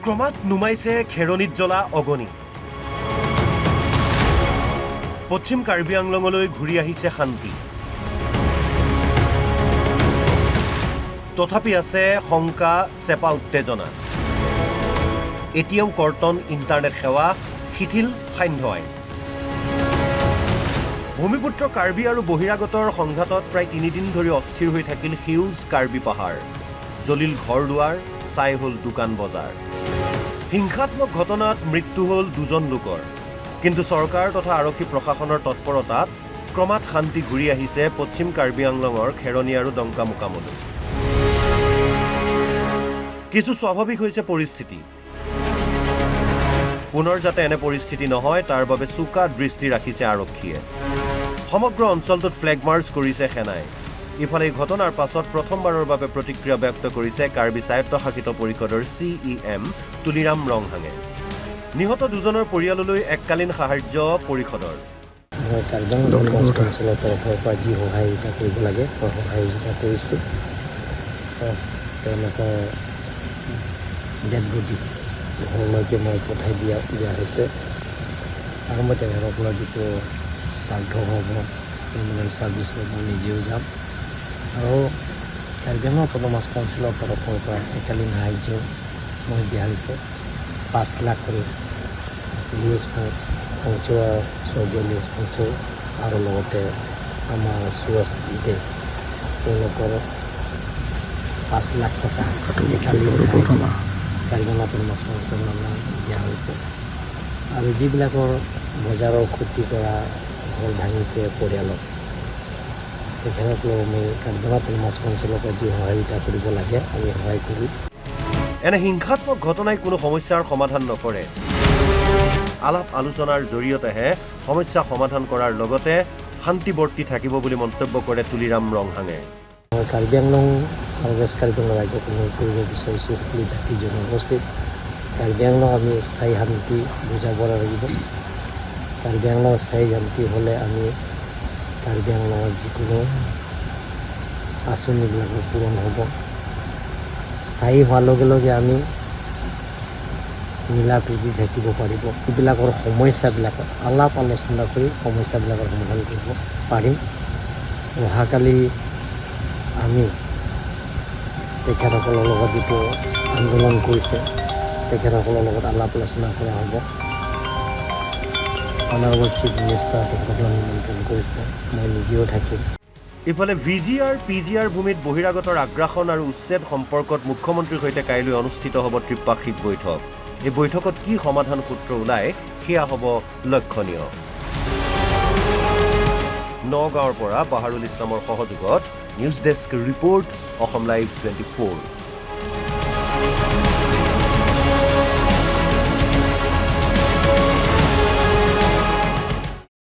ক্ৰমাৎ নুমাইছে খেৰণিত জ্বলা অগণি পশ্চিম কাৰ্বি আংলঙলৈ ঘূৰি আহিছে শান্তি তথাপি আছে শংকা চেপা উত্তেজনা এতিয়াও কৰ্তন ইণ্টাৰনেট সেৱা শিথিল সান্ধ্য আইন ভূমিপুত্ৰ কাৰ্বি আৰু বহিৰাগতৰ সংঘাতত প্ৰায় ৩ দিন ধৰি অস্থিৰ হৈ থাকিল সেউজ কাৰ্বি পাহাৰ জ্বলিল ঘৰ দুৱাৰ ছাই হ'ল দোকান বজাৰ হিংসাত্মক ঘটনাত মৃত্যু হ'ল ২জন লোকৰ কিন্তু চৰকাৰ তথা আৰক্ষী প্ৰশাসনৰ তৎপৰতাত ক্ৰমাৎ শান্তি ঘূৰি আহিছে পশ্চিম কাৰ্বি আংলঙৰ খেৰণি আৰু ডংকা মোকামলৈ কিছু স্বাভাৱিক হৈছে পৰিস্থিতি পুনৰ যাতে এনে পৰিস্থিতি নহয় তাৰ বাবে চোকা দৃষ্টি ৰাখিছে আৰক্ষীয়ে সমগ্ৰ অঞ্চলটোত ফ্লেগ মাৰ্চ কৰিছে সেনাই ইফালে এই ঘটনাৰ পাছত প্ৰথমবাৰৰ বাবে প্ৰতিক্ৰিয়া ব্যক্ত কৰিছে কাৰ্বি স্বায়ত্তশাসিত পৰিষদৰ CEM তুলিৰাম ৰংহাঙে নিহত 2জনৰ পৰিয়াললৈ এককালীন সাহায্য পৰিষদৰ যি সহায়িতা কৰিব লাগে সহায়িতা কৰিছোঁ তেওঁলোকৰ ডেড বডি ঘৰলৈকে মই পঠাই দিয়া হৈছে আৰু মই তেখেতসকলৰ যিটো শ্ৰাদ্ধ হ'ব এম্বুলেঞ্চ ছাৰ্ভিচ মই নিজেও যাম আৰু কাৰ্বি আংলং অট'নমাছ কাউন্সিলৰ তৰফৰ পৰা এককালীন সাহায্য মই দিয়া হৈছে 5 লাখ কৰি লিজ পঞ্চো চৌধুৰী লিজ পঞ্চো আৰু লগতে আমাৰ সুৰজে তেওঁলোকৰ 5 লাখ টকা এককালীন সাহায্য কাৰ্বি আংলং অট'নমাছ কাউন্সিলৰ নাম দিয়া হৈছে আৰু যিবিলাকৰ বজাৰৰ ক্ষতি কৰা ঘৰ ভাঙিছে পৰিয়ালত তেখেতসকলক আমি কাৰ্বি আংলং অট'নমাছ কাউন্সিলৰ পৰা যি সহায়িতা কৰিব লাগে আমি সহায় কৰি এনে হিংসাত্মক ঘটনাই কোনো সমস্যাৰ সমাধান নকৰে আলাপ আলোচনাৰ জৰিয়তেহে সমস্যা সমাধান কৰাৰ লগতে শান্তিবৰ্তি থাকিব বুলি মন্তব্য কৰে তুলিৰাম ৰংহাঙে কাৰ্বি আংলং কংগ্ৰেছ কাৰ্বি আংলং ৰাজ্যখনৰ কৰিব বিচাৰিছোঁ সকলো জাতি জনগোষ্ঠীক কাৰ্বি আংলং আমি স্থায়ী শান্তি বুজাব লাগিব কাৰ্বি আংলং স্থায়ী শান্তি হ'লে আমি কাৰ্বি আংলঙৰ যিকোনো আঁচনিবিলাকৰ পূৰণ হ'ব স্থায়ী হোৱাৰ লগে লগে আমি মিলা প্ৰীতি থাকিব পাৰিব এইবিলাকৰ সমস্যাবিলাকৰ আলাপ আলোচনা কৰি সমস্যাবিলাকৰ সমাধান কৰিব পাৰিম অহাকালি আমি তেখেতসকলৰ লগত যিটো আন্দোলন কৰিছে তেখেতসকলৰ লগত আলাপ আলোচনা কৰা হ'ব অনাৰেবল চিফ মিনিষ্টাৰ তেখেতসকলক নিমন্ত্ৰণ কৰিছে মই নিজেও থাকিম ইফালে VGR PGR ভূমিত বহিৰাগতৰ আগ্ৰাসন আৰু উচ্ছেদ সম্পৰ্কত মুখ্যমন্ত্ৰীৰ সৈতে কাইলৈ অনুষ্ঠিত হ'ব ত্ৰিপাক্ষিক বৈঠক এই বৈঠকত কি সমাধান সূত্ৰ ওলায় সেয়া হ'ব লক্ষণীয় নগাঁৱৰ পৰা বাহাৰুল ইছলামৰ সহযোগত news desk report Assam live 24